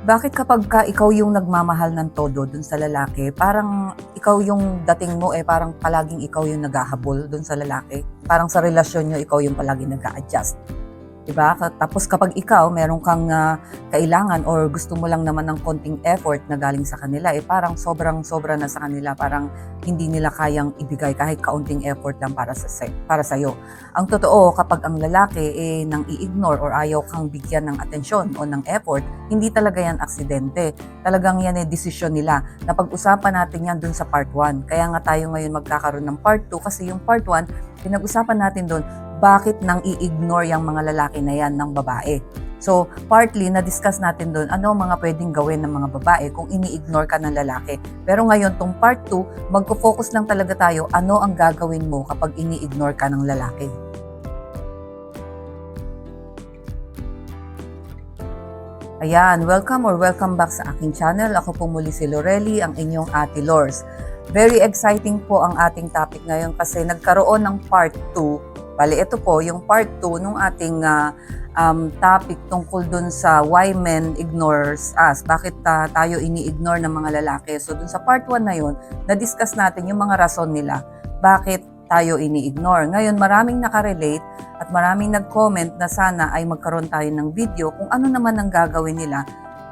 Bakit kapag ka ikaw yung nagmamahal ng todo dun sa lalaki, parang ikaw yung dating mo parang palaging ikaw yung naghahabol dun sa lalaki? Parang sa relasyon nyo, ikaw yung palaging nag-a-adjust. Diba? Tapos kapag ikaw, meron kang kailangan or gusto mo lang naman ng konting effort na galing sa kanila, parang sobrang-sobra na sa kanila. Parang hindi nila kayang ibigay kahit kaunting effort lang para sa'yo. Ang totoo, kapag ang lalaki nang i-ignore or ayaw kang bigyan ng atensyon o ng effort, hindi talaga yan aksidente. Talagang yan desisyon nila. Napag-usapan natin yan dun sa part 1. Kaya nga tayo ngayon magkakaroon ng part 2 kasi yung part 1, pinag-usapan natin dun bakit nang i-ignore yung mga lalaki na yan ng babae. So, partly, na-discuss natin doon ano mga pwedeng gawin ng mga babae kung ini-ignore ka ng lalaki. Pero ngayon, tong part 2, magpo-focus lang talaga tayo ano ang gagawin mo kapag ini-ignore ka ng lalaki. Ayan, welcome back sa aking channel. Ako po muli si Lorely, ang inyong Ate Lors. Very exciting po ang ating topic ngayon kasi nagkaroon ng part 2. Bali, ito po yung part 2 nung ating topic tungkol dun sa why men ignores us. Bakit tayo ini-ignore ng mga lalaki? So dun sa part 1 na yun, na-discuss natin yung mga rason nila. Bakit tayo ini-ignore? Ngayon, maraming nakarelate at maraming nag-comment na sana ay magkaroon tayo ng video kung ano naman ang gagawin nila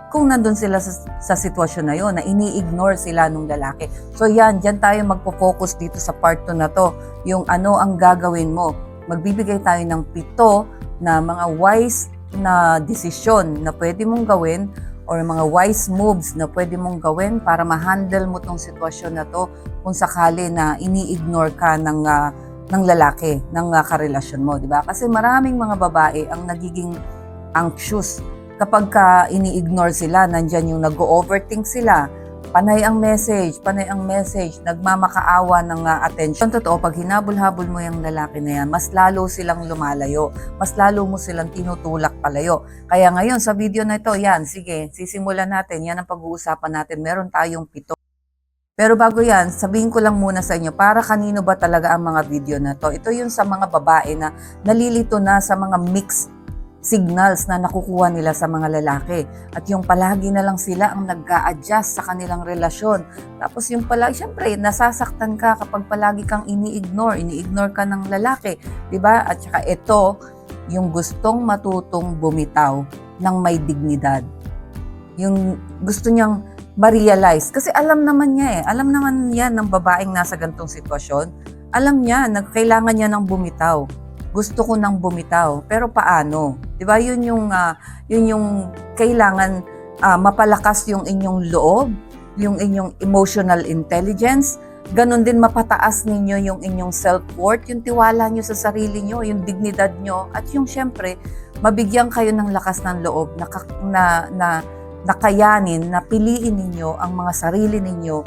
kung nandun sila sa sitwasyon na yon na ini-ignore sila nung lalaki. So yan, dyan tayo magpo-focus dito sa part 2 na to. Yung ano ang gagawin mo. Magbibigay tayo ng 7 na mga wise na desisyon na pwede mong gawin or mga wise moves na pwede mong gawin para ma-handle mo tong sitwasyon na to kung sakali na ini-ignore ka ng lalaki, ng karelasyon mo, di ba? Kasi maraming mga babae ang nagiging anxious kapag ka ini-ignore sila, nandyan yung nag-overthink sila. Panay ang message, nagmamakaawa ng attention. Totoo, pag hinabol-habol mo yung lalaki na yan, mas lalo silang lumalayo, mas lalo mo silang tinutulak palayo. Kaya ngayon, sa video na ito, yan, sige, sisimulan natin, yan ang pag-uusapan natin, meron tayong 7. Pero bago yan, sabihin ko lang muna sa inyo, para kanino ba talaga ang mga video na to? Ito yung sa mga babae na nalilito na sa mga mixed signals na nakukuha nila sa mga lalaki. At yung palagi na lang sila ang nag-a-adjust sa kanilang relasyon. Tapos yung palagi, syempre, nasasaktan ka kapag palagi kang ini-ignore ka ng lalaki. Diba? At saka ito, yung gustong matutong bumitaw ng may dignidad. Yung gusto niyang ma-realize. Kasi alam naman niya alam naman yan ng babaeng nasa gantong sitwasyon. Alam niya, kailangan niya ng bumitaw. Gusto ko nang bumitaw, pero paano? 'Di ba? Yun yung kailangan mapalakas yung inyong loob, yung inyong emotional intelligence, ganun din mapataas ninyo yung inyong self-worth, yung tiwala nyo sa sarili nyo, yung dignidad nyo, at yung syempre, mabigyan kayo ng lakas ng loob na kayanin, na piliin ninyo ang mga sarili ninyo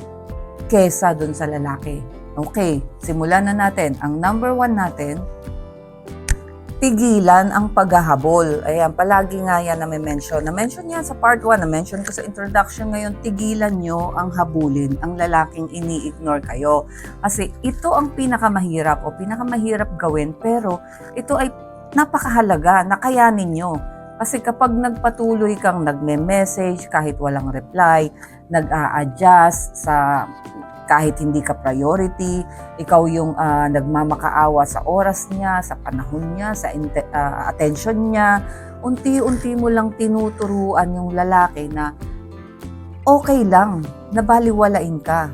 kesa dun sa lalaki. Okay, simulan na natin. Ang number 1 natin, tigilan ang paghahabol. Ayan, palagi nga yan na may mention. Na-mention yan sa part 1, na-mention ko sa introduction ngayon, tigilan nyo ang habulin, ang lalaking ini-ignore kayo. Kasi ito ang pinakamahirap gawin, pero ito ay napakahalaga na kayanin nyo. Kasi kapag nagpatuloy kang nagme-message kahit walang reply, nag-a-adjust sa kahit hindi ka priority, ikaw yung nagmamakaawa sa oras niya, sa panahon niya, sa attention niya, unti-unti mo lang tinuturuan yung lalaki na okay lang, nabaliwalain ka.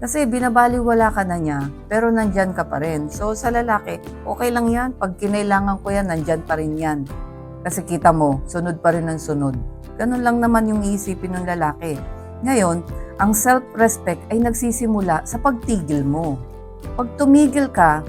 Kasi binabaliwala ka na niya, pero nandyan ka pa rin. So sa lalaki, okay lang yan, pag kinailangan ko yan, nandyan pa rin yan. Kasi kita mo, sunod pa rin ang sunod. Ganun lang naman yung iisipin ng lalaki. Ngayon, ang self-respect ay nagsisimula sa pagtigil mo. Pag tumigil ka,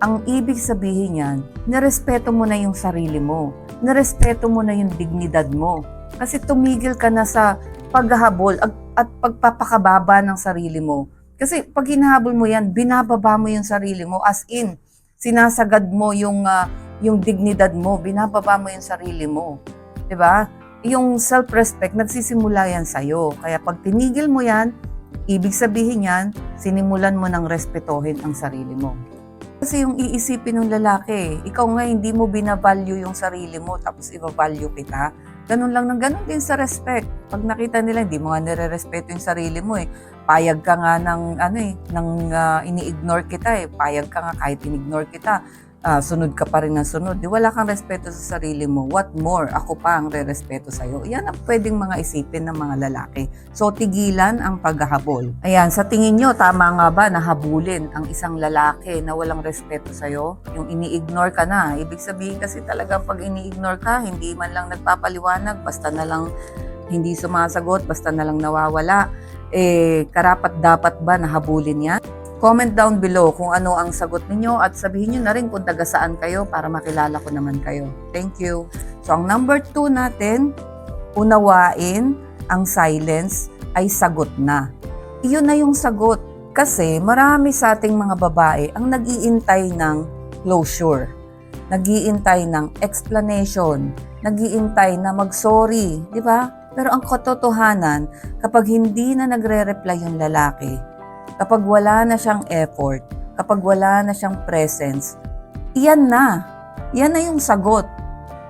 ang ibig sabihin yan, nirespeto mo na yung sarili mo. Nirespeto mo na yung dignidad mo. Kasi tumigil ka na sa paghahabol at pagpapakababa ng sarili mo. Kasi pag hinahabol mo yan, binababa mo yung sarili mo. As in, sinasagad mo yung dignidad mo, binababa mo yung sarili mo. 'Di ba? Yung self-respect, nagsisimula yan sa'yo. Kaya pag tinigil mo yan, ibig sabihin yan, sinimulan mo ng respetohin ang sarili mo. Kasi yung iisipin ng lalaki, ikaw nga hindi mo binavalue yung sarili mo, tapos i-value kita. Ganun lang ng ganun din sa respect. Pag nakita nila hindi mo nga nire-respeto yung sarili mo payag ka nga ng ini-ignore kita payag ka nga kahit in-ignore kita. Sunod ka pa rin ng sunod. Wala kang respeto sa sarili mo. What more? Ako pa ang re-respeto sa'yo. Yan ang pwedeng mga isipin ng mga lalaki. So, tigilan ang paghahabol. Ayan, sa tingin nyo, tama nga ba na habulin ang isang lalaki na walang respeto sa'yo? Yung ini-ignore ka na. Ibig sabihin kasi talagang pag ini-ignore ka, hindi man lang nagpapaliwanag, basta na lang hindi sumasagot, basta na lang nawawala. Karapat dapat ba na habulin yan? Comment down below kung ano ang sagot ninyo at sabihin nyo na rin kung taga saan kayo para makilala ko naman kayo. Thank you. So, ang number 2 natin, unawain ang silence ay sagot na. Iyon na yung sagot. Kasi marami sa ating mga babae ang nag-iintay ng closure. Nag-iintay ng explanation. Nag-iintay na mag-sorry. Di ba? Pero ang katotohanan, kapag hindi na nagre-reply yung lalaki, kapag wala na siyang effort, kapag wala na siyang presence, iyan na. Yan na yung sagot.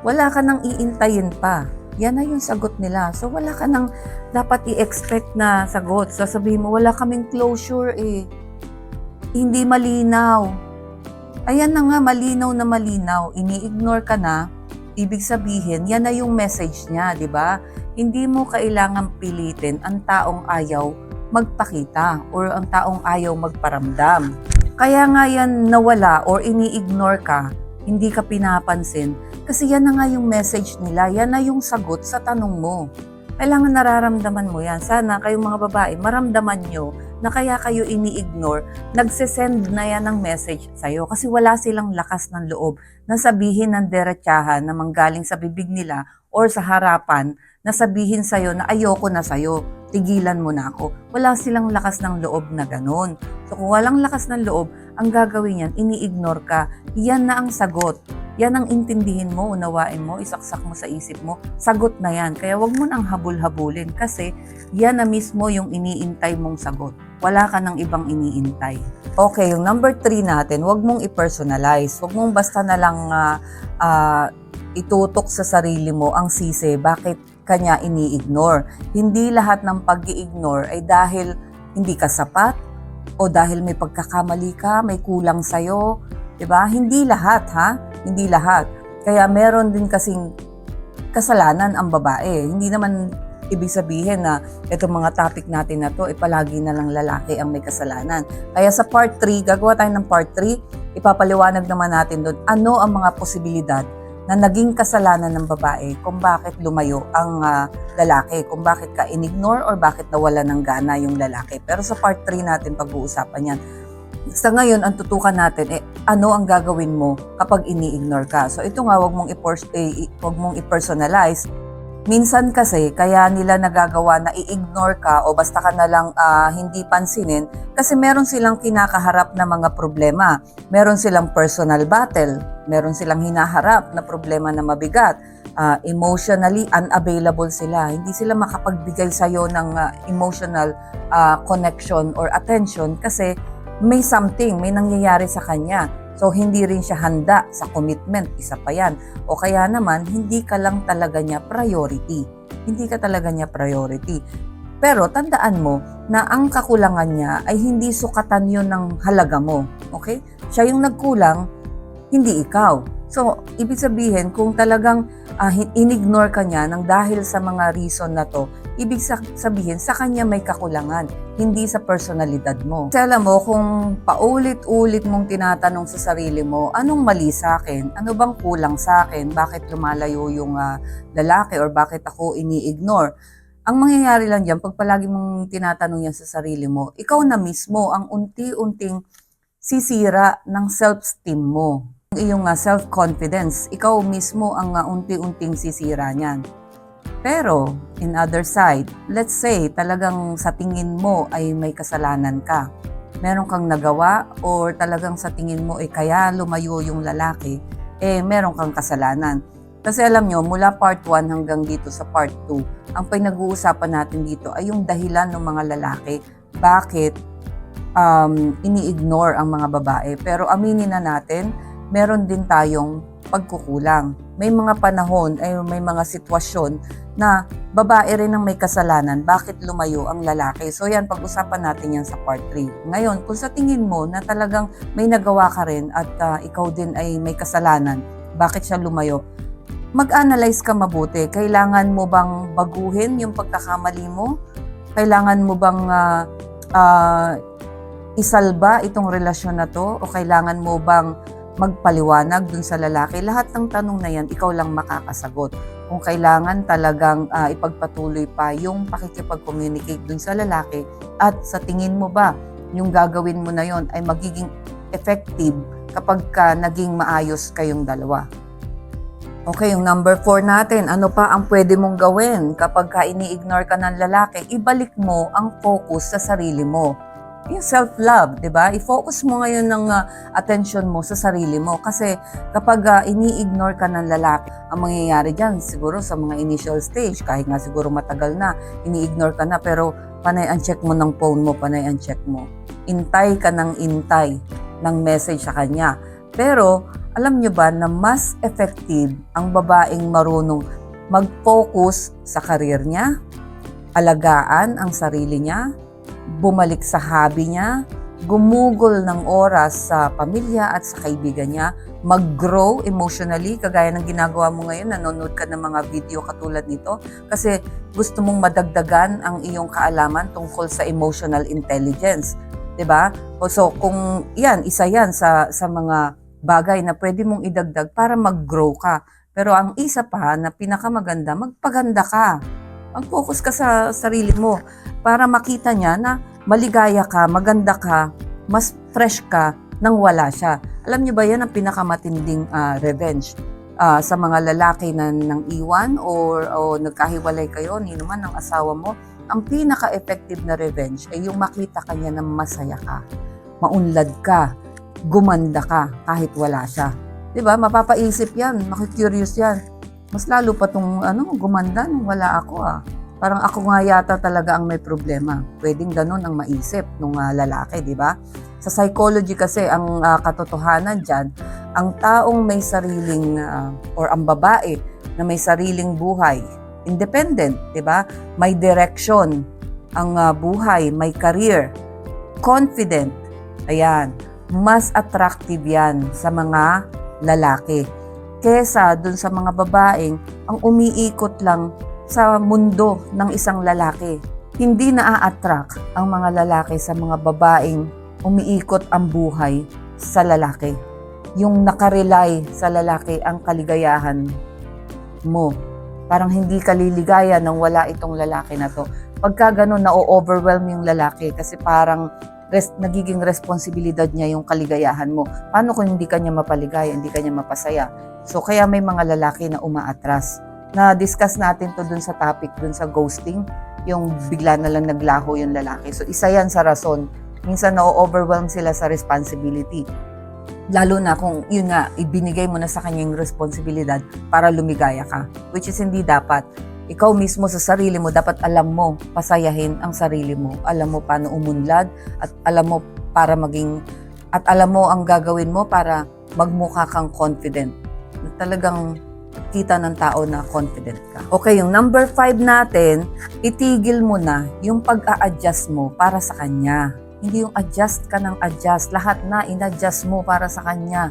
Wala ka nang iintayin pa. Yan na yung sagot nila. So wala ka nang dapat i-expect na sagot. Sasabihin mo, wala kaming closure Hindi malinaw. Ayan na nga, malinaw na malinaw. Ini-ignore ka na. Ibig sabihin, yan na yung message niya, di ba? Hindi mo kailangang pilitin ang taong ayaw magpakita or ang taong ayaw magparamdam. Kaya nga yan nawala or ini-ignore ka, hindi ka pinapansin kasi yan na nga yung message nila, yan na yung sagot sa tanong mo. Kailangan nararamdaman mo yan. Sana kayong mga babae, maramdaman nyo na kaya kayo ini-ignore, nagsesend na yan ng message sa'yo kasi wala silang lakas ng loob na sabihin ng derechahan na manggaling sa bibig nila or sa harapan na sabihin sa'yo na ayoko na sa'yo, tigilan mo na ako. Wala silang lakas ng loob na ganun. So kung walang lakas ng loob, ang gagawin yan, ini-ignore ka. Yan na ang sagot. Yan ang intindihin mo, unawain mo, isaksak mo sa isip mo. Sagot na yan. Kaya wag mo nang habul-habulin kasi yan na mismo yung iniintay mong sagot. Wala ka ng ibang iniintay. Okay, yung number 3 natin, wag mong i-personalize. Wag mong basta na lang itutok sa sarili mo ang sisi. Bakit kanya ini-ignore? Hindi lahat ng pag-i-ignore ay dahil hindi ka sapat o dahil may pagkakamali ka, may kulang sa'yo. Diba? Hindi lahat, ha? Hindi lahat. Kaya meron din kasing kasalanan ang babae. Hindi naman ibig sabihin na itong mga topic natin na to, palagi na lang lalaki ang may kasalanan. Kaya sa part 3, gagawa tayo ng part 3, ipapaliwanag naman natin doon ano ang mga posibilidad na naging kasalanan ng babae kung bakit lumayo ang lalaki, kung bakit ka in-ignore or bakit nawala ng gana yung lalaki. Pero sa part 3 natin pag-uusapan yan. Sa ngayon, ang tutukan natin, ano ang gagawin mo kapag ini-ignore ka. So ito nga, wag mong i-personalize. Minsan kasi, kaya nila nagagawa na i-ignore ka o basta ka na lang hindi pansinin kasi meron silang kinakaharap na mga problema. Meron silang personal battle. Meron silang hinaharap na problema na mabigat. Emotionally unavailable sila. Hindi sila makapagbigay sa'yo ng emotional connection or attention kasi may something, may nangyayari sa kanya. So, hindi rin siya handa sa commitment. Isa pa yan. O kaya naman, hindi ka lang talaga niya priority. Hindi ka talaga niya priority. Pero, tandaan mo na ang kakulangan niya ay hindi sukatan yun ng halaga mo. Okay? Siya yung nagkulang, hindi ikaw. So, ibig sabihin, kung talagang in-ignore ka niya ng dahil sa mga reason na to, ibig sabihin, sa kanya may kakulangan, hindi sa personalidad mo. Kasi alam mo, kung paulit-ulit mong tinatanong sa sarili mo, anong mali sa akin? Ano bang kulang sa akin? Bakit lumalayo yung lalaki or bakit ako ini-ignore? Ang mangyayari lang dyan, pag palagi mong tinatanong yan sa sarili mo, ikaw na mismo ang unti-unting sisira ng self-esteem mo. Iyong self-confidence, ikaw mismo ang unti-unting sisira niyan. Pero, in other side, let's say talagang sa tingin mo ay may kasalanan ka. Meron kang nagawa or talagang sa tingin mo ay kaya lumayo yung lalaki, meron kang kasalanan. Kasi alam nyo, mula part 1 hanggang dito sa part 2, ang pinag-uusapan natin dito ay yung dahilan ng mga lalaki. Bakit ini-ignore ang mga babae? Pero aminin na natin, meron din tayong pagkukulang. may mga panahon ay may mga sitwasyon na babae rin ang may kasalanan, bakit lumayo ang lalaki. So yan, pag-usapan natin yan sa part 3. Ngayon, kung sa tingin mo na talagang may nagawa ka rin at ikaw din ay may kasalanan, bakit siya lumayo? Mag-analyze ka mabuti. Kailangan mo bang baguhin yung pagkakamali mo? Kailangan mo bang isalba itong relasyon na to? O kailangan mo bang magpaliwanag dun sa lalaki? Lahat ng tanong na yan, ikaw lang makakasagot. Kung kailangan talagang ipagpatuloy pa yung pakikipag-communicate dun sa lalaki at sa tingin mo ba yung gagawin mo na yon ay magiging effective kapag naging maayos kayong dalawa. Okay, yung number 4 natin, ano pa ang pwede mong gawin kapag ini-ignore ka ng lalaki? Ibalik mo ang focus sa sarili mo. Yung self-love, di ba? I-focus mo ngayon ng attention mo sa sarili mo. Kasi kapag ini-ignore ka ng lalaki, ang mangyayari dyan, siguro sa mga initial stage, kahit nga siguro matagal na, ini-ignore ka na, pero panay ang check mo ng phone mo, panay ang check mo. Intay ka ng intay ng message sa kanya. Pero, alam nyo ba na mas effective ang babaeng marunong mag-focus sa karir niya, alagaan ang sarili niya, bumalik sa hobby niya, gumugol ng oras sa pamilya at sa kaibigan niya, mag-grow emotionally, kagaya ng ginagawa mo ngayon, nanonood ka ng mga video katulad nito, kasi gusto mong madagdagan ang iyong kaalaman tungkol sa emotional intelligence. 'Di ba? So, kung yan, isa yan sa mga bagay na pwede mong idagdag para mag-grow ka. Pero ang isa pa na pinakamaganda, magpaganda ka. Mag-focus ka sa sarili mo para makita niya na maligaya ka, maganda ka, mas fresh ka nang wala siya. Alam niyo ba yan ang pinakamatinding revenge sa mga lalaki na nang iwan o nagkahiwalay kayo, ni naman ng asawa mo. Ang pinaka-effective na revenge ay yung makita ka niya na masaya ka, maunlad ka, gumanda ka kahit wala siya. 'Di ba? Mapapaisip 'yan, makikurious 'yan. Mas lalo pa tong gumanda nung wala ako Parang ako nga yata talaga ang may problema. Pwedeng ganun ang maisip ng lalaki, 'di ba? Sa psychology kasi ang katotohanan diyan, ang taong may sariling or ang babae na may sariling buhay, independent, 'di ba? May direction ang buhay, may career, confident. Ayan. Mas attractive yan sa mga lalaki kesa dun sa mga babaeng ang umiikot lang sa mundo ng isang lalaki. Hindi naa-attract ang mga lalaki sa mga babaeng umiikot ang buhay sa lalaki. Yung nakarely sa lalaki ang kaligayahan mo. Parang hindi ka liligaya nang wala itong lalaki na to. Pagka ganun, na-overwhelm yung lalaki kasi parang nagiging responsibilidad niya yung kaligayahan mo. Paano kung hindi kanya mapaligaya, hindi kanya mapasaya? So, kaya may mga lalaki na umaatras. Na-discuss natin to dun sa topic, dun sa ghosting, yung bigla na lang naglaho yung lalaki. So, isa yan sa rason. Minsan na-overwhelm sila sa responsibility. Lalo na kung, yun nga, ibinigay mo na sa kanya yung responsibilidad para lumigaya ka. Which is hindi dapat. Ikaw mismo sa sarili mo, dapat alam mo, pasayahin ang sarili mo. Alam mo paano umunlad at alam mo alam mo ang gagawin mo para magmukha kang confident. Talagang kita ng tao na confident ka. Okay, yung number 5 natin, itigil mo na yung pag-a-adjust mo para sa kanya. Hindi yung adjust ka ng adjust. Lahat na in-adjust mo para sa kanya.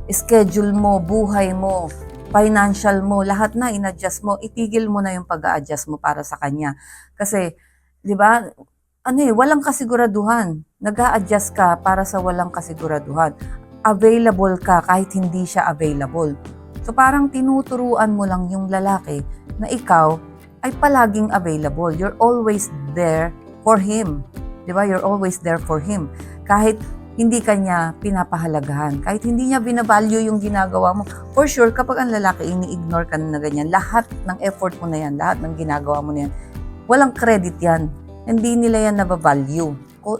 Schedule mo, buhay mo, financial mo, lahat na in-adjust mo, itigil mo na yung pag-a-adjust mo para sa kanya. Kasi, di ba, walang kasiguraduhan. Nag-a-adjust ka para sa walang kasiguraduhan. Available ka kahit hindi siya available. So parang tinuturuan mo lang yung lalaki na ikaw ay palaging available. You're always there for him. Di ba? You're always there for him. Kahit hindi ka niya pinapahalagahan. Kahit hindi niya binavalue yung ginagawa mo. For sure, kapag ang lalaki ini-ignore ka na ganyan, lahat ng effort mo na yan, lahat ng ginagawa mo na yan, walang credit yan. Hindi nila yan nabavalue.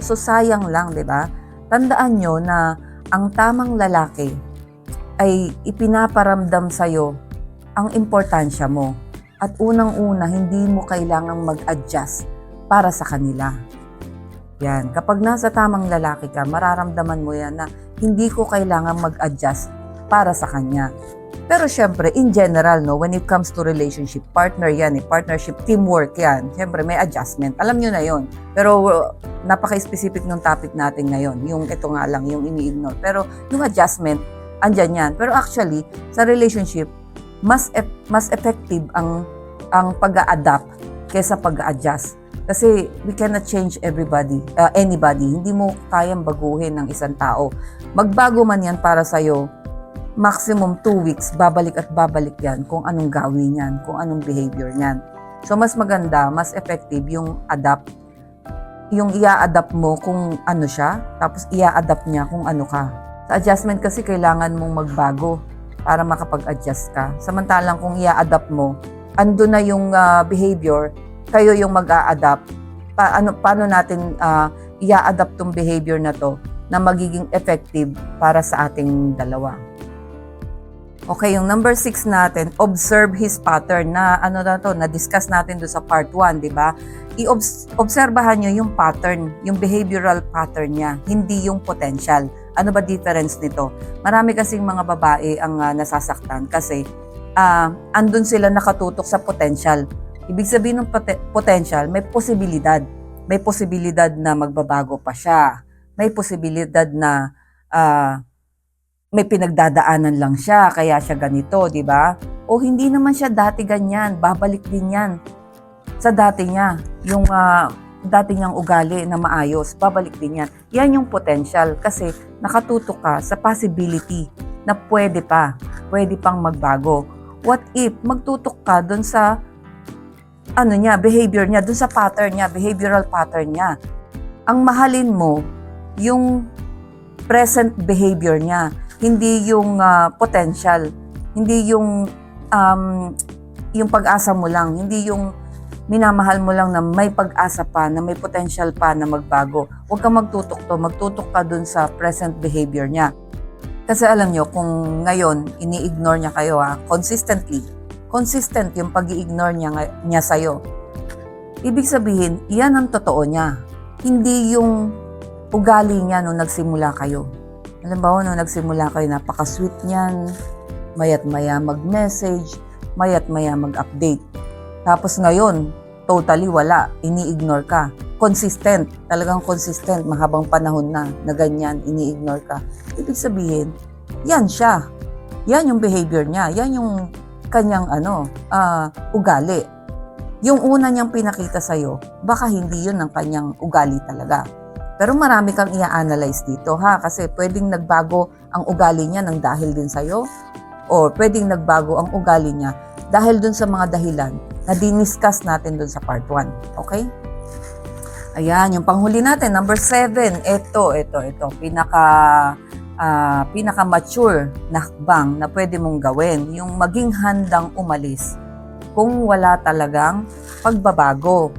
So, sayang lang, di ba? Tandaan nyo na ang tamang lalaki ay ipinaparamdam sa'yo ang importansya mo. At unang-una, hindi mo kailangang mag-adjust para sa kanila. Yan. Kapag nasa tamang lalaki ka, mararamdaman mo yan na hindi ko kailangan mag-adjust para sa kanya. Pero syempre, in general, no, when it comes to relationship, partner yan, partnership, teamwork yan. Syempre, may adjustment. Alam nyo na yon. Pero napaka-specific ng topic natin ngayon. Yung ito nga lang, yung ini-ignore. Pero yung adjustment, andyan yan. Pero actually, sa relationship, mas effective ang pag-a-adapt kaysa pag-a-adjust. Kasi we cannot change anybody. Hindi mo kayang baguhin ng isang tao. Magbago man yan para sa'yo, maximum 2 weeks, babalik at babalik yan kung anong gawin yan, kung anong behavior niyan. So, mas maganda, mas effective yung adapt. Yung i-adapt mo kung ano siya, tapos i-adapt niya kung ano ka. Sa adjustment kasi, kailangan mong magbago para makapag-adjust ka. Samantalang kung i-adapt mo, ando na yung behavior, kayo yung mag-a-adapt. Paano natin i-adapt tong behavior na to na magiging effective para sa ating dalawa. Okay, yung number 6 natin, observe his pattern na na-discuss natin doon sa part 1, di ba? I-obserbahan nyo yung pattern, yung behavioral pattern niya, hindi yung potential. Ano ba difference nito? Marami kasing mga babae ang nasasaktan kasi andun sila nakatutok sa potential. Ibig sabihin ng potential, may posibilidad. May posibilidad na magbabago pa siya. May posibilidad na may pinagdadaanan lang siya, kaya siya ganito, di ba? O hindi naman siya dati ganyan, babalik din yan sa dati niya. Yung dati niyang ugali na maayos, babalik din yan. Yan yung potential kasi nakatutok ka sa possibility na pwede pang magbago. What if magtutok ka dun sa behavior niya, dun sa pattern niya, behavioral pattern niya. Ang mahalin mo, yung present behavior niya, hindi yung potential, hindi yung pag-asa mo lang, hindi yung minamahal mo lang na may pag-asa pa, na may potential pa na magbago. Huwag kang magtutok ka dun sa present behavior niya. Kasi alam nyo, kung ngayon, ini-ignore niya kayo consistent yung pag-i-ignore niya sa'yo. Ibig sabihin, yan ang totoo niya. Hindi yung ugali niya nung nagsimula kayo. Alam ba, nung nagsimula kayo, napaka-sweet niyan, mayat-maya mag-message, mayat-maya mag-update. Tapos ngayon, totally wala, ini-ignore ka. Consistent, talagang consistent, mahabang panahon na ganyan, ini-ignore ka. Ibig sabihin, yan siya. Yan yung behavior niya, yan yung kanyang ugali. Yung una niyang pinakita sa'yo, baka hindi yun ang kanyang ugali talaga. Pero marami kang i-analyze dito kasi pwedeng nagbago ang ugali niya ng dahil din sa'yo, o pwedeng nagbago ang ugali niya dahil dun sa mga dahilan na diniscuss natin dun sa part 1. Okay? Ayan, yung panghuli natin, number 7, ito, pinaka-mature na hakbang na pwede mong gawin, yung maging handang umalis kung wala talagang pagbabago.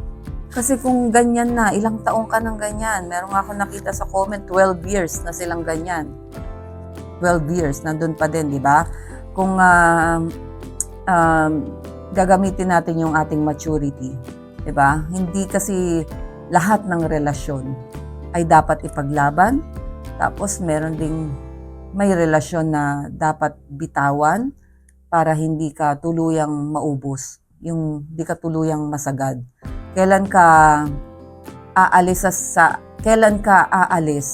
Kasi kung ganyan na, ilang taong ka ng ganyan, meron nga ako nakita sa comment, 12 years na silang ganyan. 12 years, nandun pa din, di ba? Kung gagamitin natin yung ating maturity, di ba? Hindi kasi lahat ng relasyon ay dapat ipaglaban, tapos meron ding may relasyon na dapat bitawan para hindi ka tuluyang maubos, yung hindi ka tuluyang masagad. Kailan ka aalis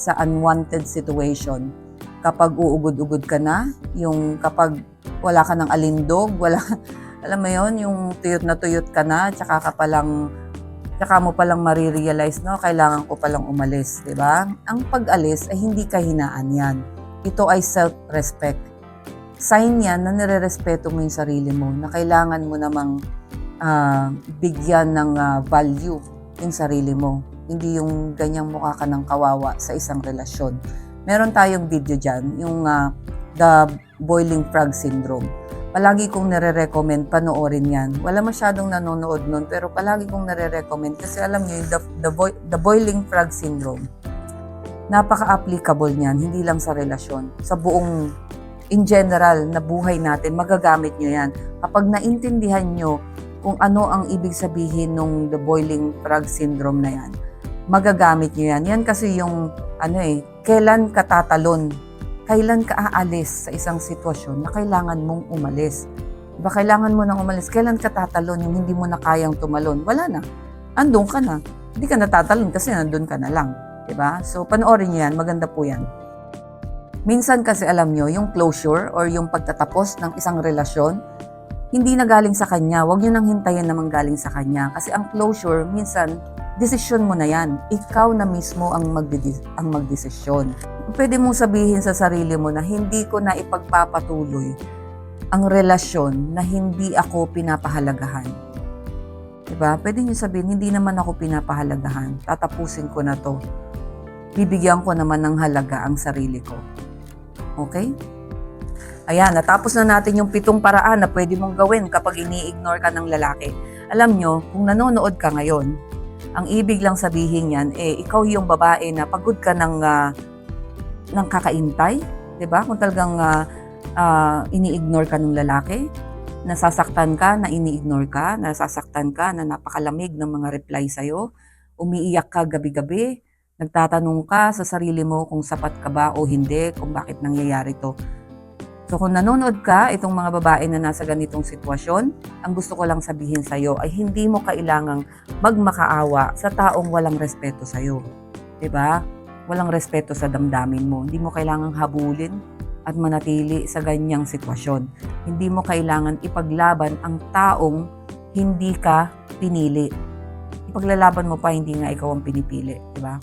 sa unwanted situation? Kapag uugod-ugod ka na, yung kapag wala ka ng alindog, alam mo yon, yung tuyot na tuyot ka na, tsaka mo palang marirealize, no, kailangan ko palang umalis, di ba? Ang pag-alis ay hindi kahinaan yan. Ito ay self-respect. Sign yan na nire-respeto mo yung sarili mo, na kailangan mo namang bigyan ng value yung sarili mo. Hindi yung ganyang mukha ka ng kawawa sa isang relasyon. Meron tayong video dyan, yung The Boiling Frog Syndrome. Palagi kong nire-recommend, panoorin yan. Wala masyadong nanonood nun, pero palagi kong nire-recommend kasi alam nyo, yung The Boiling Frog Syndrome, napaka-applicable niyan, hindi lang sa relasyon. Sa buong, in general, na buhay natin, magagamit nyo yan. Kapag naintindihan nyo kung ano ang ibig sabihin ng The Boiling Frog Syndrome na yan, magagamit nyo yan. Yan kasi yung, kailan ka tatalon kailan ka aalis sa isang sitwasyon na kailangan mong umalis. Diba, kailangan mo nang umalis. Kailan ka tatalon yung hindi mo na kayang tumalon? Wala na. Andun ka na. Hindi ka natatalon kasi nandun ka na lang. Diba? So, panoorin niyo yan. Maganda po yan. Minsan kasi alam nyo, yung closure or yung pagtatapos ng isang relasyon, hindi na galing sa kanya. Huwag nyo nang hintayin na manggaling sa kanya. Kasi ang closure, minsan, desisyon mo na yan. Ikaw na mismo ang magdesisyon. Pwede mong sabihin sa sarili mo na hindi ko na ipagpapatuloy ang relasyon na hindi ako pinapahalagahan. Diba? Pwede nyo sabihin, hindi naman ako pinapahalagahan. Tatapusin ko na to. Bibigyan ko naman ng halaga ang sarili ko. Okay? Ayan, natapos na natin yung 7 paraan na pwede mong gawin kapag ini-ignore ka ng lalaki. Alam nyo, kung nanonood ka ngayon, ang ibig lang sabihin yan, ikaw yung babae na pagod ka ng kakaintay. Diba? Kung talagang ini-ignore ka ng lalaki, nasasaktan ka na ini-ignore ka, nasasaktan ka na napakalamig ng mga reply sa'yo, umiiyak ka gabi-gabi, nagtatanong ka sa sarili mo kung sapat ka ba o hindi, kung bakit nangyayari to. So kung nanonood ka, itong mga babae na nasa ganitong sitwasyon, ang gusto ko lang sabihin sa'yo ay hindi mo kailangang magmakaawa sa taong walang respeto sa'yo. Diba? Walang respeto sa damdamin mo. Hindi mo kailangang habulin at manatili sa ganyang sitwasyon. Hindi mo kailangan ipaglaban ang taong hindi ka pinili. Ipaglalaban mo pa, hindi nga ikaw ang pinipili. Diba?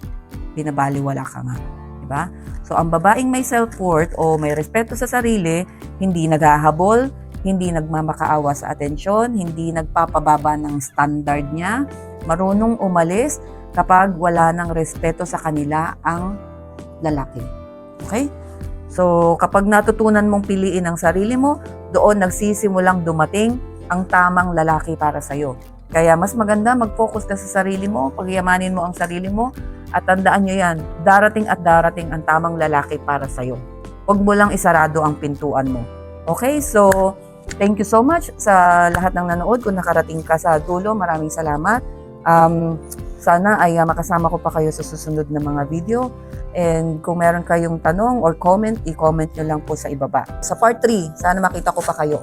Binabaliwala ka nga. Diba? So, ang babaeng may self-worth o may respeto sa sarili, hindi naghahabol, hindi nagmamakaawa sa atensyon, hindi nagpapababa ng standard niya, marunong umalis kapag wala ng respeto sa kanila ang lalaki. Okay? So, kapag natutunan mong piliin ang sarili mo, doon nagsisimulang dumating ang tamang lalaki para sa'yo. Kaya mas maganda mag-focus ka sa sarili mo, pagyamanin mo ang sarili mo, at tandaan nyo yan, darating at darating ang tamang lalaki para sa'yo. Huwag mo lang isarado ang pintuan mo. Okay, so thank you so much sa lahat ng nanood. Kung nakarating ka sa dulo, maraming salamat. Sana ay makasama ko pa kayo sa susunod na mga video. And kung meron kayong tanong or comment, i-comment nyo lang po sa ibaba. Sa part 3, sana makita ko pa kayo.